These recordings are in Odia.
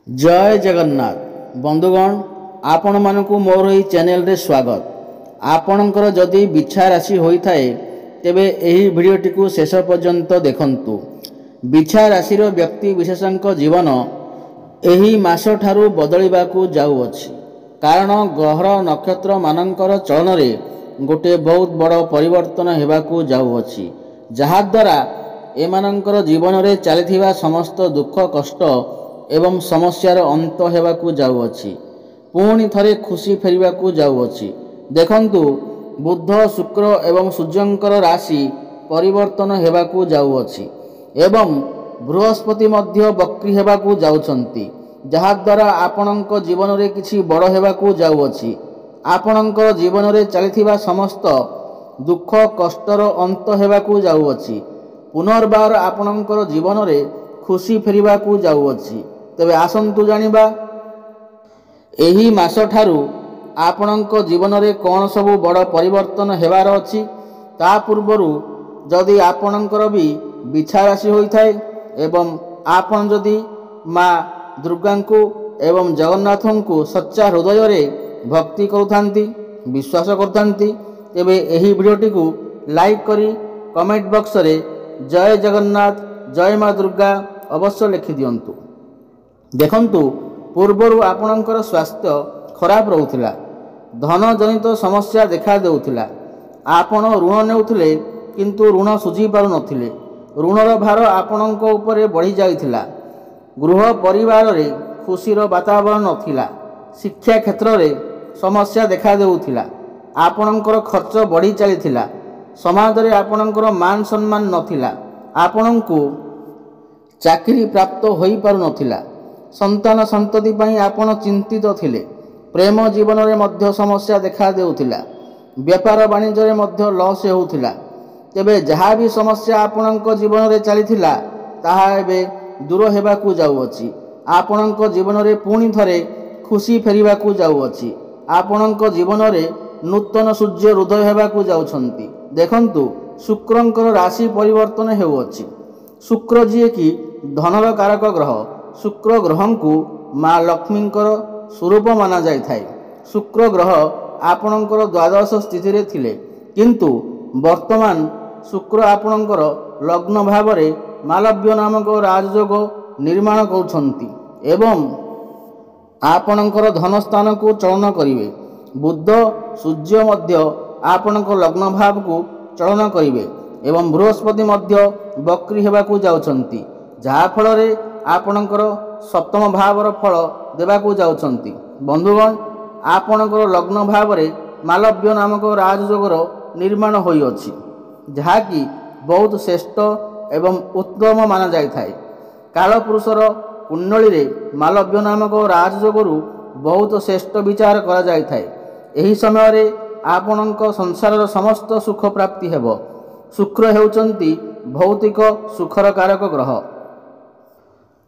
जय जगन्नाथ बंधुगण आपण मानकु मोर ही चैनल रे स्वागत। आपणकर जदि बिछा राशि होइथाए तेबे एही भिडियोटी को शेष पर्यंत देखंतु। बिछा राशिर व्यक्ति विशेषक जीवन एही मास ठारू बदलिबाकू जाउअछि, कारण ग्रह नक्षत्र मानकर चलन रे गोटे बहुत बड़ परिवर्तन हेबाकू जाउअछि, जहा द्वारा एमानकर जीवन रे चलिथिबा समस्त दुख कष्ट एवं समस्यार अंत हेबाकू जाउअछि, पुणी थरे खुशी फेरिबाकू जाउअछि। देखंतु बुध शुक्र एवं सूर्यंकर राशि परिवर्तन हेबाकू जाउअछि एवं बृहस्पति मध्य वक्री हेबाकू जाउछंती, जहा द्वारा आपणक जीवन रे किछि बड़ हेबाकू जाउअछि। आपणक जीवन रे चलिथिबा समस्त दुख कष्टर अंत हेबाकू जाउअछि, पुनर्बार आपणकर जीवन रे खुशी फेरिबाकू जाउअछि। तेबे आसंतु जानिबा एही मास ठारू आपणक जीवन रे कौन सबु बड़ परिवर्तन हेबार अछि। ता पूर्वरु जदि आपणकर भी बिछा राशि होइथाए एवं आपण जदि माँ दुर्गा को एवं जगन्नाथ को सच्चा हृदय रे भक्ति करुथांती विश्वास करथांती, तेबे एही वीडियोटी को लाइक करी कमेंट बॉक्स रे जय जगन्नाथ जय माँ दुर्गा अवश्य लिखि दियंतु। देखंतु पूर्वरु आपणकर स्वास्थ्य खराब रहुथिला, धन जनित समस्या देखा देउथिला, आपण ऋण नेउथिले किंतु ऋण सुझी पारु नथिले, ऋणर भार आपणक उपरे बढ़ी जाइथिला, गृह परिवार रे खुशीर वातावरण नथिला, शिक्षा क्षेत्र रे समस्या देखा देउथिला, आपणकर खर्च बढ़ी चलीथिला, समाज रे आपणकर मान सम्मान नथिला, आपणकु चाकरी प्राप्त होई पारु नथिला, संतान संतति पई आपण चिंतित थिले, प्रेम जीवन रे मध्य समस्या देखा देउथिला, व्यापार वाणिज्य रे मध्य लॉस हेउथिला। तेबे जहा भी समस्या आपणक जीवन रे चलीथिला ताहा एबे दूर हेबाकू जाउअछि। आपणक जीवन रे पुणी थरे खुशी फेरिबाकू जाउअछि। आपणक जीवन रे नूतन सूर्य हृदय हेबाकू जाउछंती। देखंतु शुक्रंकर राशि परिवर्तन हेउअछि। शुक्र जी कि धनर कारक ग्रह, शुक्र ग्रह को माँ लक्ष्मींकर स्वरूप माना जाय थाए। शुक्र ग्रह आपणकर द्वादश स्थिति रे थिले, किंतु वर्तमान शुक्र आपणकर लग्न भाव रे मालव्य नामक राजयोग निर्माण करुछंती एवं आपणकर धन स्थान को चलन करिवे। बुध सूर्य मध्य आपणक लग्न भाव को चलन करिवे एवं बृहस्पति मध्य वक्री हेबाकू जाउछंती, जहा फल रे आपणकर सप्तम भावर फल देबाकू जाउछंती। बंधुगण आपणकर लग्न भाव रे मालव्य नामक राजयोगर निर्माण होई अछि, जहा कि बहुत श्रेष्ठ एवं उत्तम माना जाय थाए। कालपुरुषर कुंडली रे मालव्य नामक राजयोगरु बहुत श्रेष्ठ विचार करा जाय थाए। एही समय रे आपणक संसारर समस्त सुख प्राप्ति हेबो। शुक्र हेउचंती भौतिक सुखर कारक ग्रह,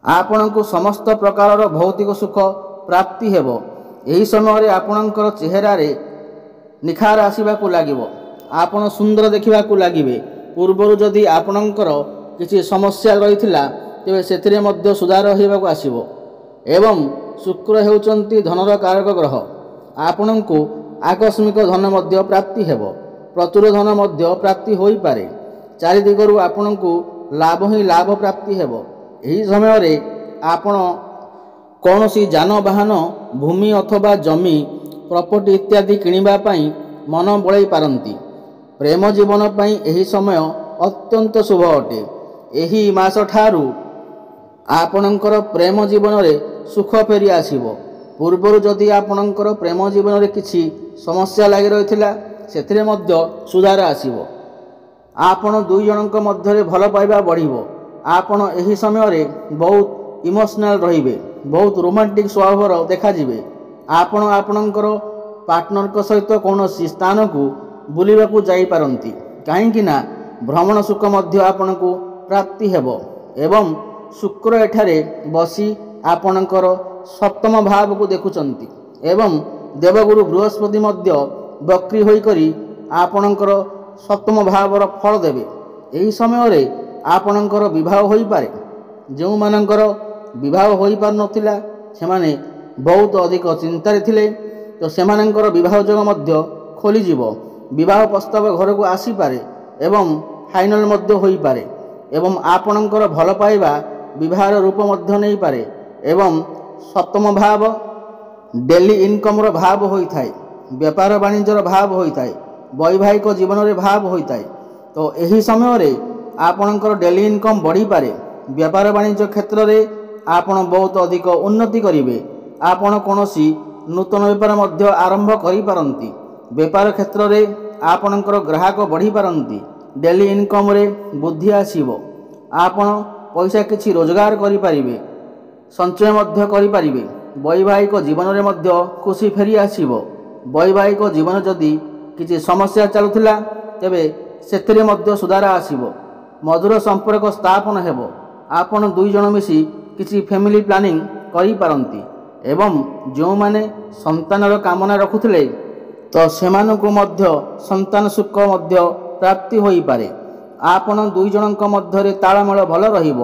आपणक समस्त प्रकार भौतिक सुख प्राप्ति हेबो। एही समय रे आपणकर चेहरा रे निखार आसीबाकू लागिबो, आपण सुंदर देखिबाकू लागिबे। पूर्वरु जदि आपणकर किछि समस्या रहिथिला तेबे सेथिरे मध्य सुधार हेबाकू आसीबो एवं शुक्र हेउचंती धनर कारक ग्रह, आपणकू आकस्मिक धन मध्य प्राप्ति हेबो, प्रचुर धन मध्य प्राप्ति होई पारे। चारि दिगरु आपणकू लाभ ही लाभ प्राप्ति हेबो। एही समय रे आपण कौनसी जानवाहन भूमि अथवा जमी प्रॉपर्टी इत्यादि किनिबा पई मन बळाई पारंती। प्रेम जीवन पई एही समय अत्यंत शुभ अटे। एही मास ठारू आपणकर प्रेम जीवन रे सुख फेरी आसीबो। पूर्वरु जदि आपणकर प्रेम जीवन रे किछि समस्या लागि रहिथिला सेथिरे मध्य सुधार आसीबो। आपण दुई जनक मध्य रे भल पाइबा बढ़िबो। आपण एही समय रे बहुत इमोशनल रहिबे, बहुत रोमांटिक स्वभावर देखा जिवे। आपण आपणकर पार्टनर को सहित कौनसी स्थान को बुलिबाकू जाई पारंती, काहेकि ना भ्रमण सुख मध्य आपणकू प्राप्ति हेबो एवं शुक्र एठारे बसी आपणकर सप्तम भाव को देखुचंती एवं देवगुरु बृहस्पति मध्य वक्री होई करी आपणकर सप्तम भावर फल देवे। एही समय रे आपणकर विवाह होई पारे। जो मानकर विवाह होई पार नथिला ସେମାନେ ବହୁତ ଅଧିକ ଚିନ୍ତାରେ ଥିଲେ, ତ ସେମାନଙ୍କର ବିବାହ ଯୋଗ ମଧ୍ୟ ଖୋଲିଯିବ। ବିବାହ ପ୍ରସ୍ତାବ ଘରକୁ ଆସିପାରେ ଏବଂ ଫାଇନାଲ ମଧ୍ୟ ହୋଇପାରେ ଏବଂ ଆପଣଙ୍କର ଭଲ ପାଇବା ବିବାହର ରୂପ ମଧ୍ୟ ନେଇପାରେ। ଏବଂ ସପ୍ତମ ଭାବ ଡେଲି ଇନକମ୍ର ଭାବ ହୋଇଥାଏ, ବେପାର ବାଣିଜ୍ୟର ଭାବ ହୋଇଥାଏ, ବୈବାହିକ ଜୀବନରେ ଭାବ ହୋଇଥାଏ। ତ ଏହି ସମୟରେ ଆପଣଙ୍କର ଡେଲି ଇନକମ୍ ବଢ଼ିପାରେ। ବେପାର ବାଣିଜ୍ୟ କ୍ଷେତ୍ରରେ ଆପଣ ବହୁତ ଅଧିକ ଉନ୍ନତି କରିବେ। ଆପଣ କୌଣସି ନୂତନ ବେପାର ମଧ୍ୟ ଆରମ୍ଭ କରିପାରନ୍ତି। ବେପାର କ୍ଷେତ୍ରରେ ଆପଣଙ୍କର ଗ୍ରାହକ ବଢ଼ିପାରନ୍ତି। ଡେଲି ଇନକମ୍ରେ ବୃଦ୍ଧି ଆସିବ। ଆପଣ ପଇସା କିଛି ରୋଜଗାର କରିପାରିବେ, ସଞ୍ଚୟ ମଧ୍ୟ କରିପାରିବେ। ବୈବାହିକ ଜୀବନରେ ମଧ୍ୟ ଖୁସି ଫେରି ଆସିବ। ବୈବାହିକ ଜୀବନ ଯଦି କିଛି ସମସ୍ୟା ଚାଲୁଥିଲା ତେବେ ସେଥିରେ ମଧ୍ୟ ସୁଧାର ଆସିବ। ମଧୁର ସମ୍ପର୍କ ସ୍ଥାପନ ହେବ। ଆପଣ ଦୁଇ ଜଣ ମିଶି କିଛି ଫ୍ୟାମିଲି ପ୍ଲାନିଂ କରିପାରନ୍ତି ଏବଂ ଯେଉଁମାନେ ସନ୍ତାନର କାମନା ରଖୁଥିଲେ ତ ସେମାନଙ୍କୁ ମଧ୍ୟ ସନ୍ତାନ ସୁଖ ମଧ୍ୟ ପ୍ରାପ୍ତି ହୋଇପାରେ। ଆପଣ ଦୁଇ ଜଣଙ୍କ ମଧ୍ୟରେ ତାଳମେଳ ଭଲ ରହିବ।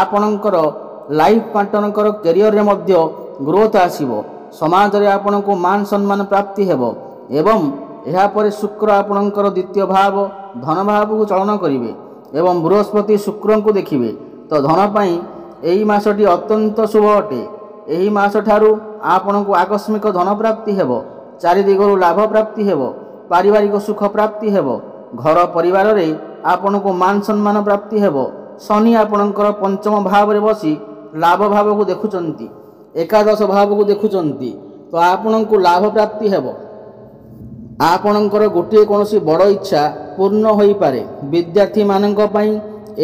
ଆପଣଙ୍କର ଲାଇଫ୍ ପାର୍ଟନରଙ୍କର କ୍ୟାରିୟରରେ ମଧ୍ୟ ଗ୍ରୋଥ ଆସିବ। ସମାଜରେ ଆପଣଙ୍କୁ ମାନ ସମ୍ମାନ ପ୍ରାପ୍ତି ହେବ ଏବଂ ଏହାପରେ ଶୁକ୍ର ଆପଣଙ୍କର ଦ୍ୱିତୀୟ ଭାବ ଧନ ଭାବକୁ ଚଳନ କରିବେ ଏବଂ ବୃହସ୍ପତି ଶୁକ୍ରଙ୍କୁ ଦେଖିବେ। ତ ଧନ ପାଇଁ ଏହି ମାସଟି ଅତ୍ୟନ୍ତ ଶୁଭ ଅଟେ। ଏହି ମାସଠାରୁ ଆପଣଙ୍କୁ ଆକସ୍ମିକ ଧନ ପ୍ରାପ୍ତି ହେବ। ଚାରି ଦିଗରୁ ଲାଭ ପ୍ରାପ୍ତି ହେବ। ପାରିବାରିକ ସୁଖ ପ୍ରାପ୍ତି ହେବ। ଘର ପରିବାରରେ ଆପଣଙ୍କୁ ମାନ ସମ୍ମାନ ପ୍ରାପ୍ତି ହେବ। ଶନି ଆପଣଙ୍କର ପଞ୍ଚମ ଭାବରେ ବସି ଲାଭ ଭାବକୁ ଦେଖୁଛନ୍ତି, ଏକାଦଶ ଭାବକୁ ଦେଖୁଛନ୍ତି, ତ ଆପଣଙ୍କୁ ଲାଭ ପ୍ରାପ୍ତି ହେବ। ଆପଣଙ୍କର ଗୋଟିଏ କୌଣସି ବଡ଼ ଇଚ୍ଛା ପୂର୍ଣ୍ଣ ହୋଇପାରେ। ବିଦ୍ୟାର୍ଥୀମାନଙ୍କ ପାଇଁ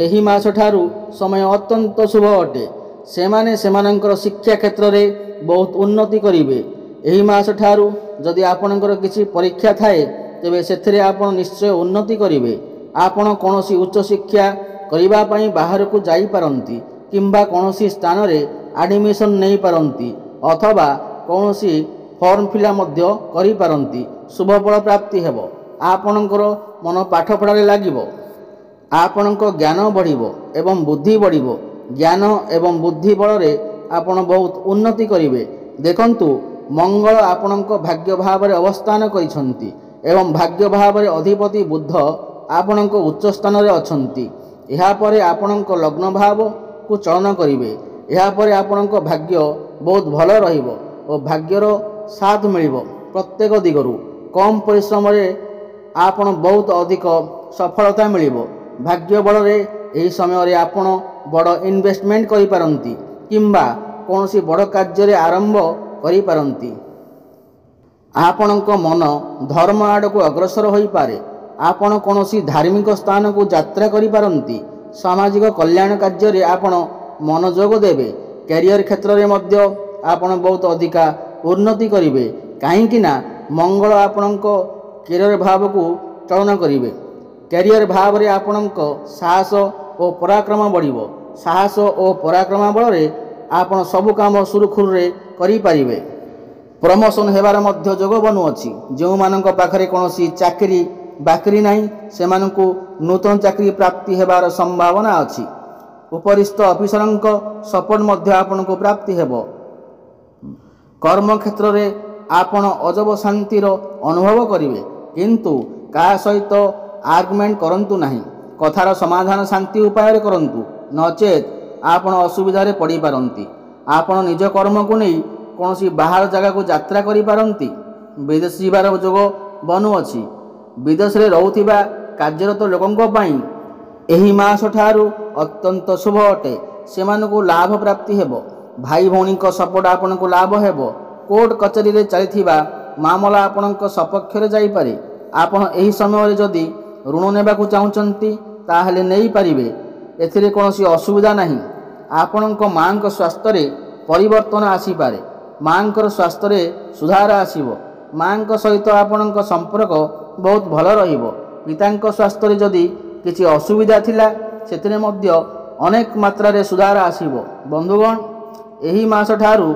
ଏହି ମାସଠାରୁ ସମୟ ଅତ୍ୟନ୍ତ ଶୁଭ ଅଟେ। ସେମାନେ ସେମାନଙ୍କର ଶିକ୍ଷା କ୍ଷେତ୍ରରେ ବହୁତ ଉନ୍ନତି କରିବେ। ଏହି ମାସଠାରୁ ଯଦି ଆପଣଙ୍କର କିଛି ପରୀକ୍ଷା ଥାଏ ତେବେ ସେଥିରେ ଆପଣ ନିଶ୍ଚୟ ଉନ୍ନତି କରିବେ। ଆପଣ କୌଣସି ଉଚ୍ଚଶିକ୍ଷା କରିବା ପାଇଁ ବାହାରକୁ ଯାଇପାରନ୍ତି କିମ୍ବା କୌଣସି ସ୍ଥାନରେ ଆଡ଼ମିସନ୍ ନେଇପାରନ୍ତି ଅଥବା କୌଣସି ଫର୍ମ ଫିଲ୍ଅପ୍ ମଧ୍ୟ କରିପାରନ୍ତି। ଶୁଭଫଳ ପ୍ରାପ୍ତି ହେବ। ଆପଣଙ୍କର ମନ ପାଠପଢ଼ାରେ ଲାଗିବ। ଆପଣଙ୍କ ଜ୍ଞାନ ବଢ଼ିବ ଏବଂ ବୁଦ୍ଧି ବଢ଼ିବ। ଜ୍ଞାନ ଏବଂ ବୁଦ୍ଧି ବଳରେ ଆପଣ ବହୁତ ଉନ୍ନତି କରିବେ। ଦେଖନ୍ତୁ, ମଙ୍ଗଳ ଆପଣଙ୍କ ଭାଗ୍ୟ ଭାବରେ ଅବସ୍ଥାନ କରିଛନ୍ତି ଏବଂ ଭାଗ୍ୟ ଭାବରେ ଅଧିପତି ବୁଧ ଆପଣଙ୍କ ଉଚ୍ଚ ସ୍ଥାନରେ ଅଛନ୍ତି। ଏହାପରେ ଆପଣଙ୍କ ଲଗ୍ନ ଭାବକୁ ଚଳନ କରିବେ। ଏହାପରେ ଆପଣଙ୍କ ଭାଗ୍ୟ ବହୁତ ଭଲ ରହିବ ଓ ଭାଗ୍ୟର ସାଥ ମିଳିବ ପ୍ରତ୍ୟେକ ଦିଗରୁ। କମ୍ ପରିଶ୍ରମରେ ଆପଣ ବହୁତ ଅଧିକ ସଫଳତା ମିଳିବ। ଭାଗ୍ୟ ବଳରେ ଏହି ସମୟରେ ଆପଣ ବଡ଼ ଇନଭେଷ୍ଟମେଣ୍ଟ କରିପାରନ୍ତି କିମ୍ବା କୌଣସି ବଡ଼ କାର୍ଯ୍ୟରେ ଆରମ୍ଭ କରିପାରନ୍ତି। ଆପଣଙ୍କ ମନ ଧର୍ମ ଆଡ଼କୁ ଅଗ୍ରସର ହୋଇପାରେ। ଆପଣ କୌଣସି ଧାର୍ମିକ ସ୍ଥାନକୁ ଯାତ୍ରା କରିପାରନ୍ତି। ସାମାଜିକ କଲ୍ୟାଣ କାର୍ଯ୍ୟରେ ଆପଣ ମନୋଯୋଗ ଦେବେ। କ୍ୟାରିୟର କ୍ଷେତ୍ରରେ ମଧ୍ୟ ଆପଣ ବହୁତ ଅଧିକା ଉନ୍ନତି କରିବେ, କାହିଁକି ନା ମଙ୍ଗଳ ଆପଣଙ୍କ କ୍ୟାରିୟର ଭାବକୁ ଚଳନ କରିବେ। କ୍ୟାରିୟର ଭାବରେ ଆପଣଙ୍କ ସାହସ ଓ ପରାକ୍ରମ ବଢ଼ିବ। ସାହସ ଓ ପରାକ୍ରମ ବଳରେ ଆପଣ ସବୁ କାମ ସୁରୁଖୁରୁରେ କରିପାରିବେ। ପ୍ରମୋସନ୍ ହେବାର ମଧ୍ୟ ଯୋଗ ବନୁଅଛି। ଯେଉଁମାନଙ୍କ ପାଖରେ କୌଣସି ଚାକିରି ବାକିରି ନାହିଁ ସେମାନଙ୍କୁ ନୂତନ ଚାକିରି ପ୍ରାପ୍ତି ହେବାର ସମ୍ଭାବନା ଅଛି। ଉପରିସ୍ଥ ଅଫିସରଙ୍କ ସପୋର୍ଟ ମଧ୍ୟ ଆପଣଙ୍କୁ ପ୍ରାପ୍ତି ହେବ। କର୍ମକ୍ଷେତ୍ରରେ ଆପଣ ଅଜବ ଶାନ୍ତିର ଅନୁଭବ କରିବେ, କିନ୍ତୁ କାହା ସହିତ ଆର୍ଗୁମେଣ୍ଟ କରନ୍ତୁ ନାହିଁ। କଥାର ସମାଧାନ ଶାନ୍ତି ଉପାୟରେ କରନ୍ତୁ, ନଚେତ୍ ଆପଣ ଅସୁବିଧାରେ ପଡ଼ିପାରନ୍ତି। ଆପଣ ନିଜ କର୍ମକୁ ନେଇ କୌଣସି ବାହାର ଜାଗାକୁ ଯାତ୍ରା କରିପାରନ୍ତି। ବିଦେଶ ଯିବାର ଯୋଗ ବନୁଅଛି। ବିଦେଶରେ ରହୁଥିବା କାର୍ଯ୍ୟରତ ଲୋକଙ୍କ ପାଇଁ ଏହି ମାସଠାରୁ ଅତ୍ୟନ୍ତ ଶୁଭ ଅଟେ। ସେମାନଙ୍କୁ ଲାଭ ପ୍ରାପ୍ତି ହେବ। ଭାଇ ଭଉଣୀଙ୍କ ସପୋର୍ଟ ଆପଣଙ୍କୁ ଲାଭ ହେବ। କୋର୍ଟ କଚେରୀରେ ଚାଲିଥିବା ମାମଲା ଆପଣଙ୍କ ସପକ୍ଷରେ ଯାଇପାରେ। ଆପଣ ଏହି ସମୟରେ ଯଦି ଋଣ ନେବାକୁ ଚାହୁଁଛନ୍ତି ତାହେଲେ ନେଇପାରିବେ। ଏଥିରେ କୌଣସି ଅସୁବିଧା ନାହିଁ। ଆପଣଙ୍କ ମାଙ୍କ ସ୍ୱାସ୍ଥ୍ୟରେ ପରିବର୍ତ୍ତନ ଆସିପାରେ। ମାଙ୍କର ସ୍ୱାସ୍ଥ୍ୟରେ ସୁଧାର ଆସିବ। ମାଙ୍କ ସହିତ ଆପଣଙ୍କ ସମ୍ପର୍କ ବହୁତ ଭଲ ରହିବ। ପିତାଙ୍କ ସ୍ୱାସ୍ଥ୍ୟରେ ଯଦି କିଛି ଅସୁବିଧା ଥିଲା ସେଥିରେ ମଧ୍ୟ ଅନେକ ମାତ୍ରାରେ ସୁଧାର ଆସିବ। ବନ୍ଧୁଗଣ, ଏହି ମାସଠାରୁ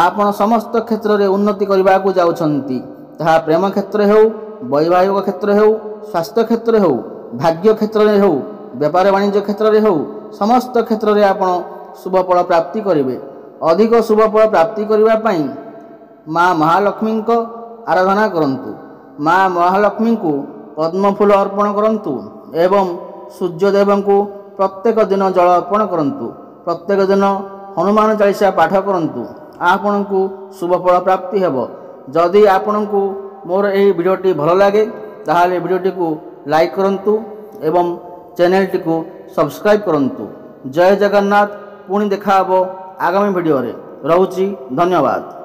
ଆପଣ ସମସ୍ତ କ୍ଷେତ୍ରରେ ଉନ୍ନତି କରିବାକୁ ଯାଉଛନ୍ତି। ତାହା ପ୍ରେମ କ୍ଷେତ୍ରରେ ହେଉ, ବୈବାହିକ କ୍ଷେତ୍ରରେ ହେଉ, ସ୍ୱାସ୍ଥ୍ୟ କ୍ଷେତ୍ରରେ ହେଉ, ଭାଗ୍ୟ କ୍ଷେତ୍ରରେ ହେଉ, ବେପାର ବାଣିଜ୍ୟ କ୍ଷେତ୍ରରେ ହେଉ, ସମସ୍ତ କ୍ଷେତ୍ରରେ ଆପଣ ଶୁଭଫଳ ପ୍ରାପ୍ତି କରିବେ। अधिक शुभफल प्राप्ति करने माँ महालक्ष्मी आराधना करंतु। माँ महालक्ष्मी को पद्मफूल अर्पण करंतु एवं सूर्यदेव को प्रत्येक दिन जल अर्पण करंतु। प्रत्येक दिन हनुमान चालीसा पाठ करंतु। आपण को शुभफल प्राप्ति हेब। जदि आपण को मोर यही वीडियोटी भल लगे ताहले वीडियोटी को लाइक करंतु एवं चैनल टी को सब्सक्राइब करंतु। जय जगन्नाथ। पुणी देखा आगामी वीडियो रे। रहुची। धन्यवाद।